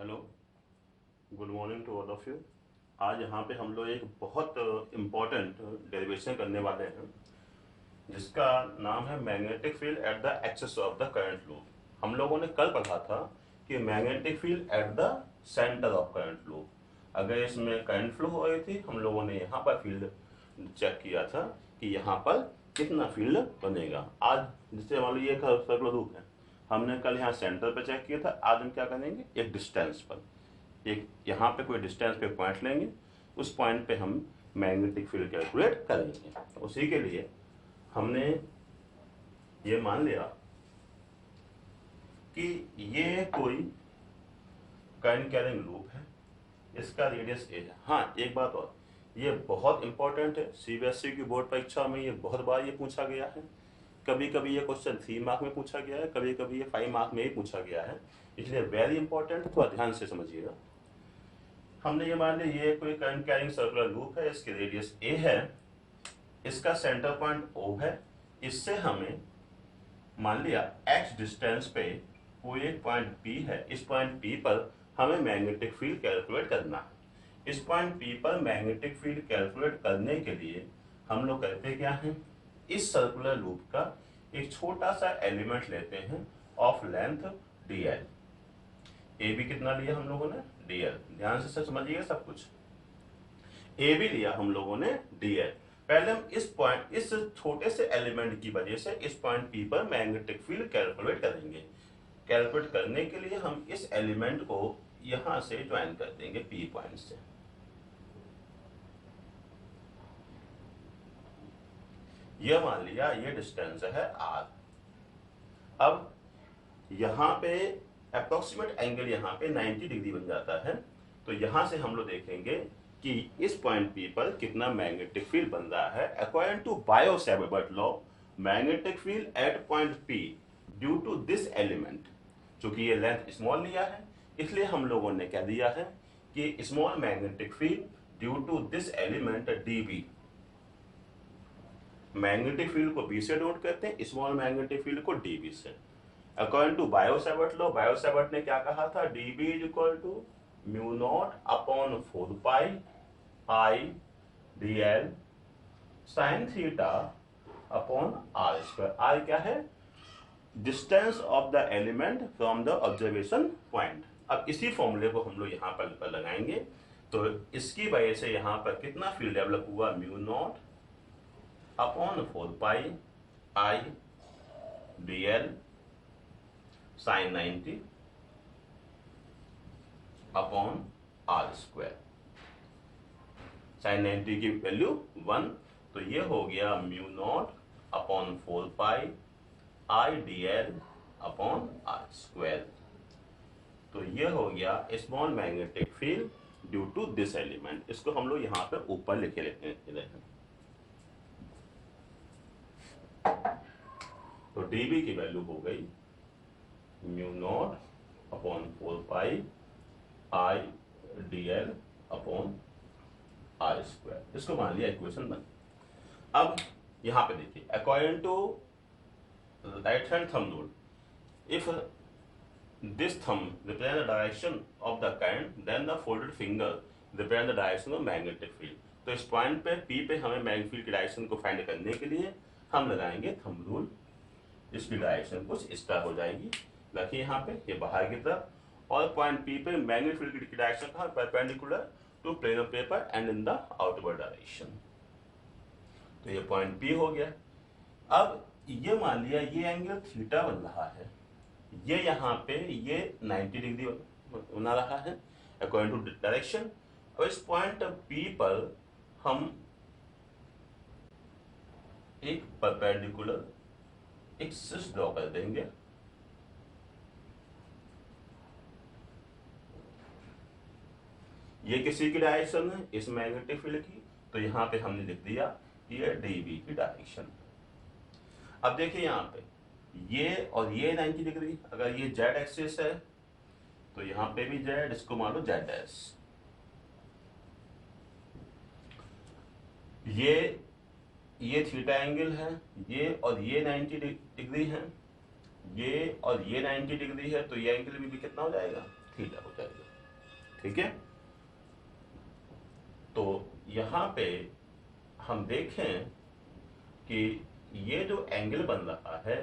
Hello, good morning to all of you. आज यहाँ पे हम लोग एक बहुत इम्पोर्टेंट डेरिवेशन करने वाले हैं जिसका नाम है magnetic field at the axis of the current loop. हम लोगों ने कल पढ़ा था कि magnetic field at the centre of current loop, अगर इसमें करंट फ्लो हो रही थी हम लोगों ने यहाँ पर फील्ड चेक किया था कि यहाँ पर कितना फील्ड बनेगा। आज जैसे मान लो ये सर्कुलर लूप है, हमने कल यहाँ सेंटर पे चेक किया था, आज हम क्या करेंगे एक डिस्टेंस पर, एक यहाँ पे कोई डिस्टेंस पे पॉइंट लेंगे, उस पॉइंट पे हम मैग्नेटिक फील्ड कैलकुलेट करेंगे। उसी के लिए हमने ये मान लिया कि ये कोई करंट कैरिंग लूप है, इसका रेडियस ए है। हाँ, एक बात और, ये बहुत इंपॉर्टेंट है, सीबीएसई की बोर्ड परीक्षा में ये बहुत बार ये पूछा गया है। कभी कभी ये क्वेश्चन 3 मार्क में पूछा गया है, कभी कभी ये 5 मार्क में ही पूछा गया है, इसलिए वेरी इंपॉर्टेंट, थोड़ा ध्यान से समझिएगा। हमने ये मान लिया ये कोई करंट कैरिंग सर्कुलर लूप है, इसकी रेडियस ए है, इसका सेंटर पॉइंट ओ है, इससे हमें मान लिया एक्स डिस्टेंस पे कोई एक पॉइंट पी है, इस पॉइंट पी पर हमें मैग्नेटिक फील्ड कैलकुलेट करना है। इस पॉइंट पी पर मैग्नेटिक फील्ड कैलकुलेट करने के लिए हम लोग करते क्या हैं, इस सर्कुलर लूप का एक छोटा सा एलिमेंट लेते हैं of length dl। A B कितना लिया हम लोगों ने, dl, ध्यान से समझिएगा सब कुछ। ए बी लिया हम लोगों ने dl। पहले हम इस पॉइंट, इस छोटे से एलिमेंट की वजह से इस पॉइंट पी पर मैग्नेटिक फील्ड कैलकुलेट करेंगे। कैलकुलेट करने के लिए हम इस एलिमेंट को यहां से ज्वाइन कर देंगे पी पॉइंट से। यह मान लिया ये डिस्टेंस है r। अब यहां पे अप्रोक्सीमेट एंगल यहाँ पे 90 डिग्री बन जाता है, तो यहां से हम लोग देखेंगे कि इस पॉइंट P पर कितना मैग्नेटिक फील्ड बन रहा है। According to Biot Savart law, magnetic field at point P due to this element, चूंकि ये लेंथ स्मॉल लिया है इसलिए हम लोगों ने क्या दिया है कि small magnetic field due to this element dB। Magnetic field को B से नोट करते हैं, स्मॉल मैग्नेटिक फील्ड को dB से। According to Biot Savart law, Biot Savart ने क्या कहा था, dB is equal to mu not upon 4 pi I dl sine theta upon R square. R क्या है, distance of the element from the observation point. अब इसी फॉर्मूले को हम लोग यहाँ पर लगाएंगे, तो इसकी वजह से यहाँ पर कितना फील्ड डेवलप हुआ, mu not upon 4 pi I dl sine 90 upon R square. Sine 90 की वैल्यू 1, तो ये हो गया mu not upon 4 pi I dl upon R square. तो ये हो गया small magnetic field due to this element. इसको हम लोग यहाँ पे ऊपर लिखे लेते हैं। तो dB की वैल्यू हो गई mu not upon 4 pi I dl upon R square. इसको मान लिया इक्वेशन 1। अब यहां पे देखिए, according to right hand thumb rule, if this thumb represent the direction of the current then the folded finger represent the direction of magnetic field. तो इस point पे P पे हमें मैग्नेटिक फील्ड की डायरेक्शन को फाइंड करने के लिए हम लगाएंगे थंब रूल। इसकी डायरेक्शन कुछ इस तरह हो जाएगी, रखिए यहाँ पे, ये बाहर की तरफ, और पॉइंट P पे मैग्नेटिक फील्ड की डायरेक्शन कहाँ, perpendicular to plane of paper and in the outward direction. तो ये पॉइंट P हो गया। अब ये मान लिया ये एंगल थीटा बन रहा है, ये यहाँ पे ये 90 डिग्री बना रहा है अकॉर्डिंग टू डायरेक्शन। और इस पॉइंट P पर हम एक परपेंडिकुलर एक्सिस ड्रॉ कर देंगे। ये किसी की डायरेक्शन है, इस मैग्नेटिक फील्ड की, तो यहां पे हमने लिख दिया ये dB की डायरेक्शन। अब देखिए यहां पे ये और ये 90 डिग्री, अगर ये z एक्सिस है तो यहां पे भी z, इसको मान लो z डैश। ये थीटा एंगल है, ये और ये 90 डिग्री है, ये और ये 90 डिग्री है, तो ये एंगल भी कितना हो जाएगा, थीटा हो जाएगा। ठीक है। तो यहां पे हम देखें कि ये जो एंगल बन रहा है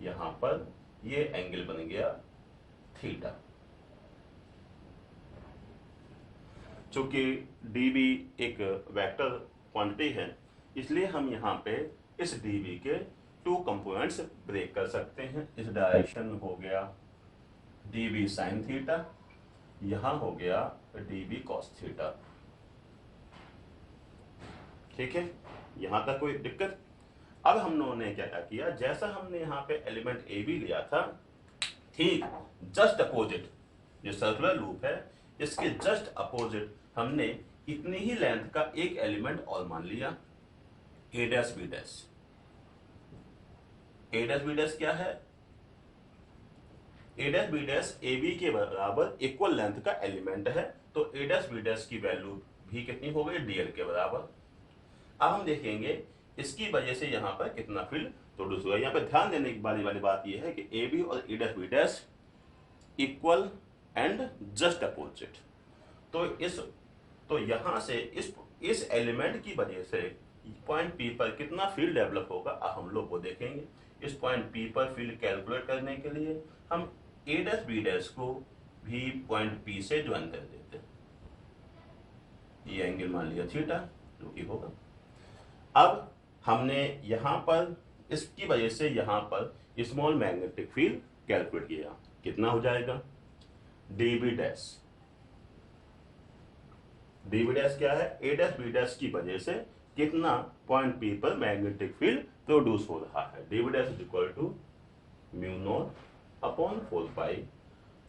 यहां पर, ये एंगल बन गया थीटा। चूंकि dB एक वेक्टर क्वांटिटी है, इसलिए हम यहाँ पे इस dB के टू कंपोनेंट्स ब्रेक कर सकते हैं। इस डायरेक्शन हो गया dB साइन थीटा, यहाँ हो गया dB कॉस थीटा। ठीक है, यहाँ तक कोई दिक्कत? अब हम लोगों ने क्या किया, जैसा हमने यहाँ पे एलिमेंट AB लिया था, ठीक जस्ट अपोजिट जो सर्कुलर लूप है, इसके जस्ट अपोजिट हमने इतनी ही लेंथ का एक एलिमेंट और मान लिया, A dash B dash. A dash B dash क्या है? A dash B dash AB के बराबर इक्वल लेंथ का एलिमेंट है, तो A डैश B डैश की वैल्यू भी कितनी हो गई? DL के बराबर। अब हम देखेंगे इसकी वजह से यहाँ पर कितना फील्ड प्रोड्यूस हुआ। यहाँ पर ध्यान देने वाली बात यह है कि AB और A dash B dash equal and just opposite. तो यहां से इस एलिमेंट की वजह से पॉइंट P पर कितना फील्ड डेवलप होगा, अब हम लोग वो देखेंगे। इस पॉइंट P पर फील्ड कैलकुलेट करने के लिए हम A डैश B डैश को भी पॉइंट P से ज्वाइन कर देते हैं। ये एंगल मान लिया थीटा, जो कि होगा। अब हमने यहां पर इसकी वजह से यहां पर स्मॉल मैग्नेटिक फील्ड कैलकुलेट किया, कितना हो जाएगा? dB dash. dB डैश क्या है? A डैश B डैश की वजह से कितना पॉइंट P पर मैग्नेटिक फील्ड प्रोड्यूस हो रहा है। dB dash is equal to mu not upon 4 pi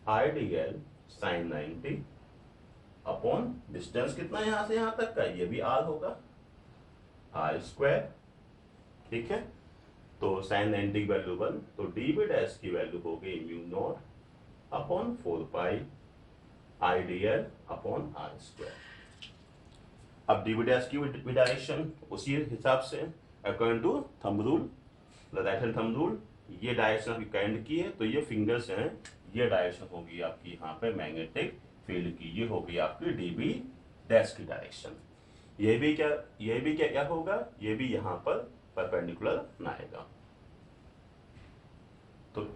IDL sine 90 upon distance कितना यहां से यहां तक का, ये भी R होगा, R स्क्वायर। ठीक है, तो साइन 90 की वैल्यू 1, तो dB डैश की वैल्यू हो गई mu not upon 4 pi IDL upon R square. अब dB डैश की डायरेक्शन उसी हिसाब से according to thumb rule, right hand thumb rule, ये डायरेक्शन आपकी काइंड की है, तो ये फिंगर्स हैं, ये डायरेक्शन होगी आपकी यहाँ पे मैग्नेटिक फील्ड की, ये होगी आपकी dB डैश की डायरेक्शन। ये भी क्या होगा, ये भी यहाँ पर परपेंडिकुलर आएगा। तो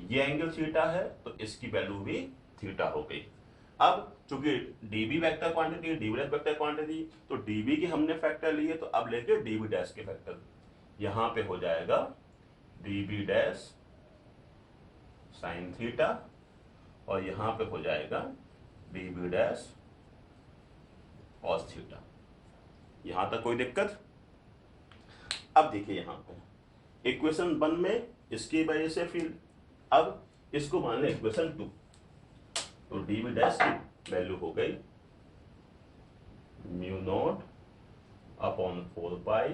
ये एंगल थीटा है, तो इसकी वैल्यू भी थीटा हो गई। अब चूंकि dB vector quantity, dB dash vector quantity, तो dB के हमने फैक्टर लिए, तो अब लेके dB डैश के फैक्टर। यहां पे हो जाएगा dB डैश साइन थीटा, और यहां पे हो जाएगा dB डैश कॉस थीटा। यहां तक कोई दिक्कत? अब देखिए यहां पे इक्वेशन 1 में इसकी वजह से फील्ड, अब इसको मान लें इक्वेशन 2, तो dB डैश की वैल्यू हो गई mu not upon 4 pi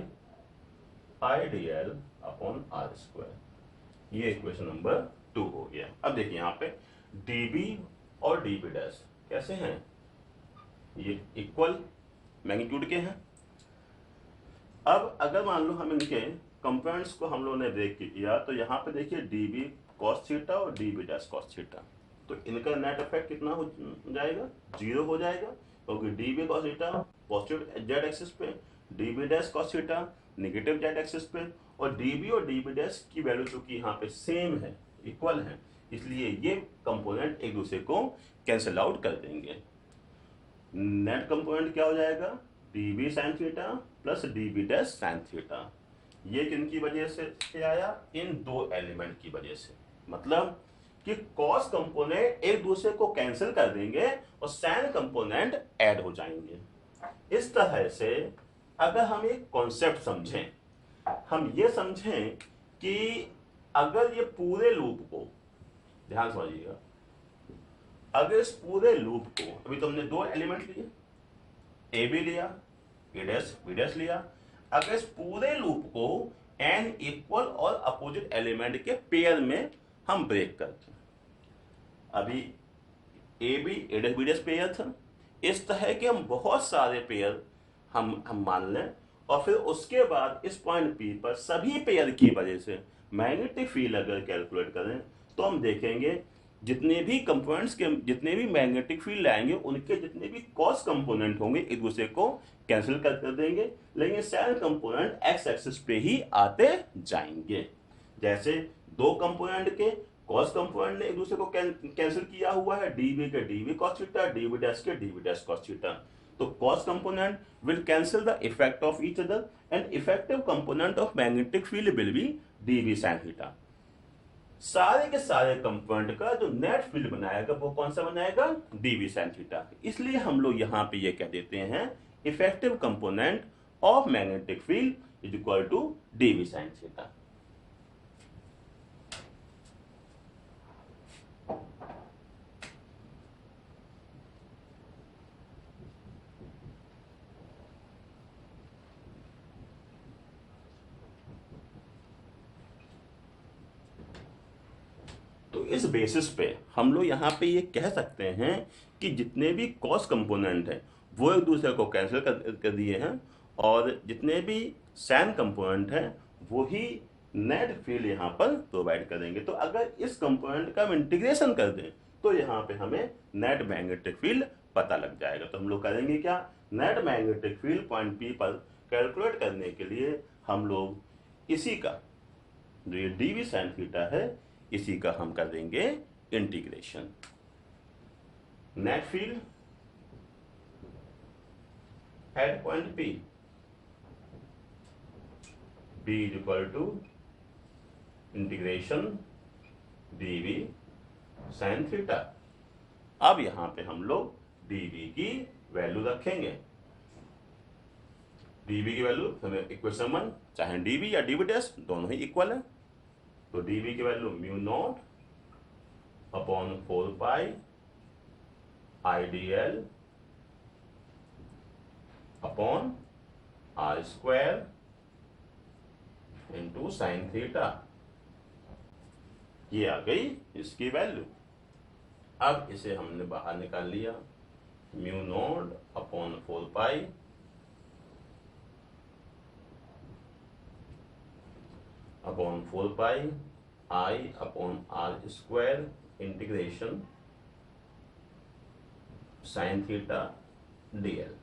IDL upon R square. ये इक्वेशन नंबर 2 हो गया। अब देखिए यहाँ पे dB और dB डैश कैसे हैं, ये इक्वल मैग्नीट्यूड के हैं। अब अगर मान लो हम इनके कंपोनेंट्स को हम लोगों ने ब्रेक किया, तो यहाँ पे देखिए dB cos थीटा और dB डैश cos थीटा, तो इनका नेट इफेक्ट कितना हो जाएगा? 0 हो जाएगा, क्योंकि dB cos theta positive Z axis पे, dB dash cos theta negative Z axis पे, और dB डैश की वैल्यू चूंकि यहाँ पे सेम है, इक्वल है, इसलिए ये कंपोनेंट एक दूसरे को कैंसिल आउट कर देंगे। नेट कंपोनेंट क्या हो जाएगा? dB sin theta plus dB dash sin theta. ये किनकी वजह से आया? इन दो एलिमेंट की वजह से। मतलब कि कॉस कंपोनेंट एक दूसरे को कैंसिल कर देंगे और साइन कंपोनेंट ऐड हो जाएंगे। इस तरह से अगर हम एक कॉन्सेप्ट समझें, हम ये समझें कि अगर ये पूरे लूप को, ध्यान समझिएगा, अगर इस पूरे लूप को, अभी तो हमने दो एलिमेंट लिए, ए बी लिया, ए डैश बी डैश लिया, अगर इस पूरे लूप को n इक्वल और अपोजिट एलिमेंट के पेयर में हम ब्रेक करते हैं, अभी A B A dash B dash pair था, इस तरह के हम बहुत सारे पेयर हम मान लें, और फिर उसके बाद इस पॉइंट P पर सभी पेयर की वजह से मैग्नेटिक फील्ड अगर कैलकुलेट करें, तो हम देखेंगे जितने भी कंपोनेंट्स के जितने भी मैग्नेटिक फील्ड आएंगे उनके जितने भी कॉस कंपोनेंट होंगे एक दूसरे को कैंसिल कर देंगे, लेकिन सारे कंपोनेंट एक्स एक्सिस पे ही आते जाएंगे। जैसे दो कंपोनेंट के कॉस कंपोनेंट ने एक दूसरे को कैंसिल किया हुआ है, डीवी के DV cos theta, DV dash के डीवी डैश कॉस थीटा। तो cos component will cancel the effect of each other and effective component of magnetic field will be dV sin theta। सारे के सारे component का जो net field बनाएगा वो कौन सा बनाएगा, dV sin थीटा। इसलिए हम लोग यहां पे ये कह देते हैं effective component of magnetic field is equal to dV sin theta. तो इस बेसिस पे हम लोग यहाँ पे ये कह सकते हैं कि जितने भी कॉस कंपोनेंट हैं वो एक दूसरे को कैंसिल कर दिए हैं, और जितने भी सैन कंपोनेंट हैं वो ही नेट फील्ड यहाँ पर प्रोवाइड करेंगे। तो अगर इस कंपोनेंट का हम इंटीग्रेशन कर दें तो यहाँ पे हमें नेट मैग्नेटिक फील्ड पता लग जाएगा। तो हम लोग करेंगे क्या, net magnetic field point P पर कैलकुलेट करने के लिए हम लोग इसी का जो ये डीवी साइन थीटा है इसी का हम कर देंगे integration. Net field at point P B is equal to integration DV sine theta. अब यहां पे हम लोग डीवी की वैल्यू रखेंगे। डीवी की वैल्यू हमें इक्वेशन 1 चाहे डीवी या डीवी डैश दोनों ही इक्वल है। तो डीवी की value mu not upon 4 pi IDL upon R square into sine theta, ये आ गई इसकी वैल्यू। अब इसे हमने बाहर निकाल लिया, mu not upon 4 pi upon 4 pi I upon R square integration sine theta DL.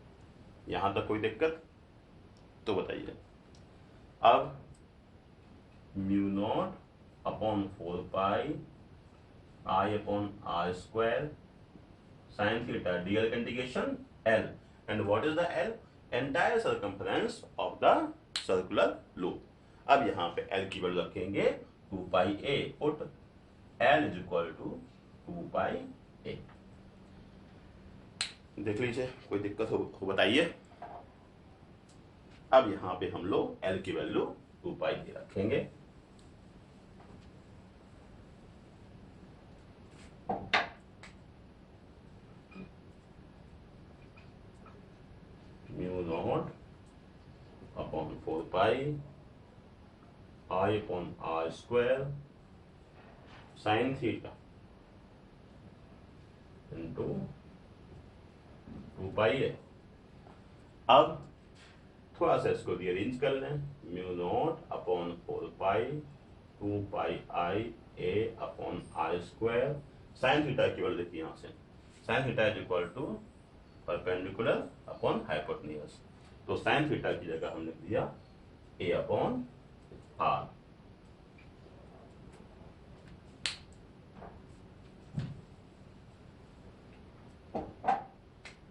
यहां तक कोई दिक्कत तो बताइए। अब mu not upon 4 pi I upon R square sine theta DL का integration L, and what is the L, entire circumference of the circular loop. अब यहां पे एल की वैल्यू रखेंगे 2 pi A, put L is equal to 2 pi ए। देख लीजिए कोई दिक्कत हो बताइए। अब यहां पे हम लोग एल की वैल्यू 2 पाई ए रखेंगे। Mu not upon 4 pi I upon R square sine theta into 2 pi है। अब थोड़ा सा इसको रीअरेंज कर लें, mu not upon 4 pi 2 pi I A upon R square sine theta की वैल्यू देखिए यहां से, sine theta is equal to perpendicular upon hypotenuse. तो साइन थीटा की जगह हमने दिया ए अपॉन आर।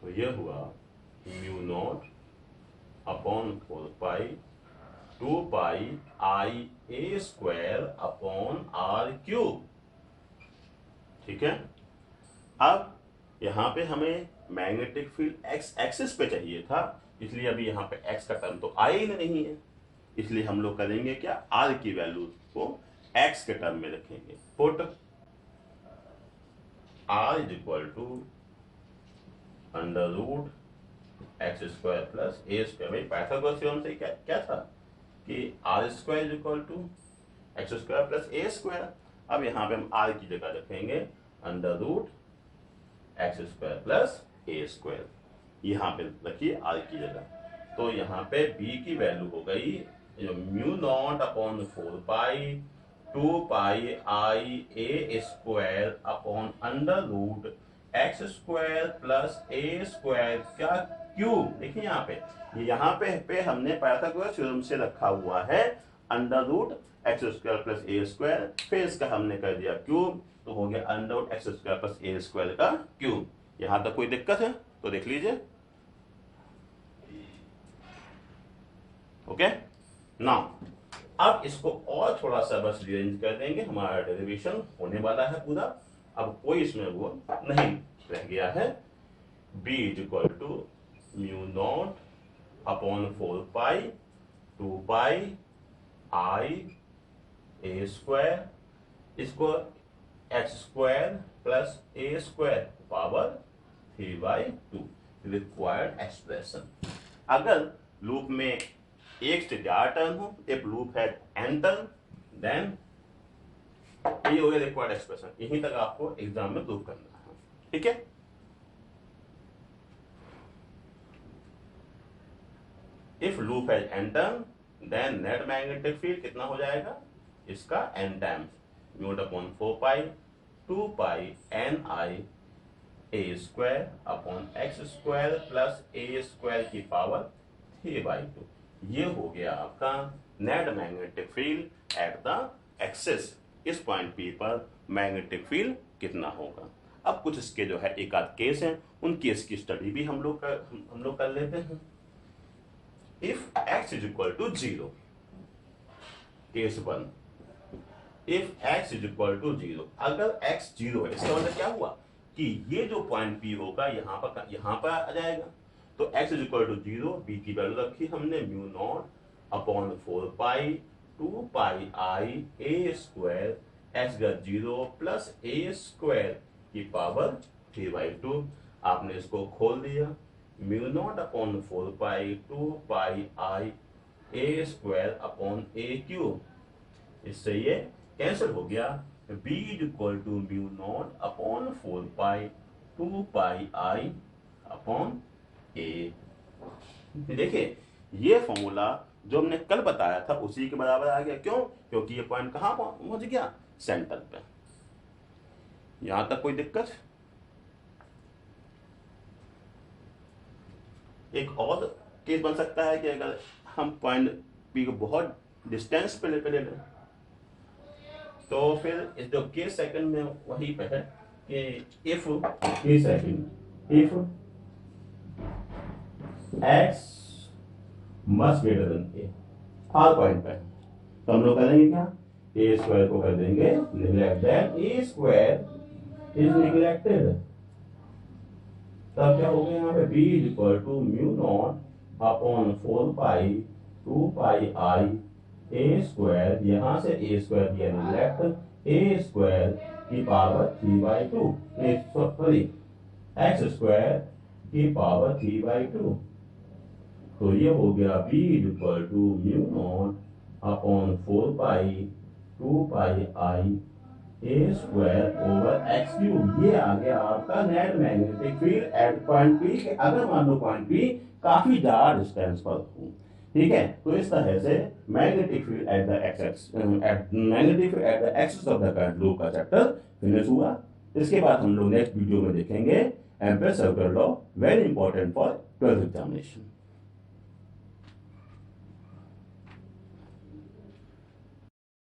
तो यह हुआ mu not upon 4 pi 2 pi I A square upon R cube. ठीक है। अब यहां पे हमें मैग्नेटिक फील्ड एक्स एक्सिस पे चाहिए था, इसलिए अभी यहां पे एक्स का टर्म तो आया ही नहीं है, इसलिए हम लोग करेंगे क्या, आर की वैल्यू को एक्स के टर्म में रखेंगे। Put R is equal to under root X square plus A square. भाई पाइथागोरस थ्योरम से क्या था कि R square is equal to X square plus A square. अब यहां पे हम आर की जगह रखेंगे under root X square plus A square, यहां पे रखिए आर की जगह। तो यहाँ पे बी की वैल्यू हो गई mu not upon 4 pi 2 pi I A square upon under root X square plus A square का क्यूब। देखिए यहाँ पे हमने पाइथागोरस थ्योरम से रखा हुआ है under root X square plus A square, फिर इसका हमने कर दिया क्यूब, तो हो गया under root X square plus A square का क्यूब। यहां तक कोई दिक्कत है तो देख लीजिए। ओके नाउ अब इसको और थोड़ा सा बस रिअरेंज कर देंगे, हमारा डेरिवेशन होने वाला है पूरा। अब कोई इसमें वो नहीं रह गया है। b is equal to mu not upon 4 pi 2 pi I A square, इसको X square plus A square power 3/2 required expression. अगर लूप में एक से ज्यादा टर्म हो, एक लूप है n टर्म, देन ये हो गया रिक्वायर्ड एक्सप्रेशन। यहीं तक आपको एग्जाम में प्रूव करना है, ठीक है। इफ लूप है n term, then net magnetic field कितना हो जाएगा इसका n times mu upon 4 pi 2 pi N I A square upon X square plus A square की पावर 3/2। ये हो गया आपका net magnetic field at the axis. इस पॉइंट पी पर मैग्नेटिक फील्ड कितना होगा। अब कुछ इसके जो है एक आध केस हैं, उन केस की स्टडी भी हम लोग कर लेते हैं। If x is equal to 0, case 1, if x is equal to 0, अगर x 0 है इसका मतलब क्या हुआ कि ये जो पॉइंट P होगा यहाँ पर आ जाएगा। तो x is equal to 0, b की वैल्यू रखी हमने mu not upon 4 pi 2 pi I A square X का 0 प्लस ए स्क्वायर की पावर 3/2। आपने इसको खोल दिया, mu not upon 4 pi 2 pi I A square upon A cube, इससे ये कैंसिल हो गया। b is equal to mu not upon 4 pi 2 pi I upon A. देखिए ये फॉर्मूला जो हमने कल बताया था उसी के बराबर आ गया। क्यों? क्योंकि ये पॉइंट कहां पहुंच गया, सेंटर पे। यहां तक कोई दिक्कत? एक और केस बन सकता है कि अगर हम पॉइंट पी को बहुत डिस्टेंस पे ले लें, तो फिर इस जो केस सेकंड में वही पे है कि if case second if x must greater than A, her point पे तो हम लोग करेंगे क्या, ए स्क्वायर को कर देंगे neglect, then A square is neglected. तब क्या हो गया यहाँ पे b is equal to mu not upon 4 pi 2 pi I A square, यहां से ए स्क्वायर दिया निगलेक्ट, ए स्क्वायर की पावर 3/2, सॉरी एक्स स्क्वायर की पावर 3/2। तो ये हो गया b is equal to mu not upon 4 pi 2 pi I A square over X cube. ये आ गया आपका net magnetic field at point P. अगर मान लो पॉइंट पी काफी ज्यादा डिस्टेंस पर हो, ठीक है, तो इस तरह से magnetic field at the axis of the current loop का चैप्टर फिनिश हुआ। इसके बाद हम लोग नेक्स्ट वीडियो में देखेंगे ampere circular law, very important for 12th examination.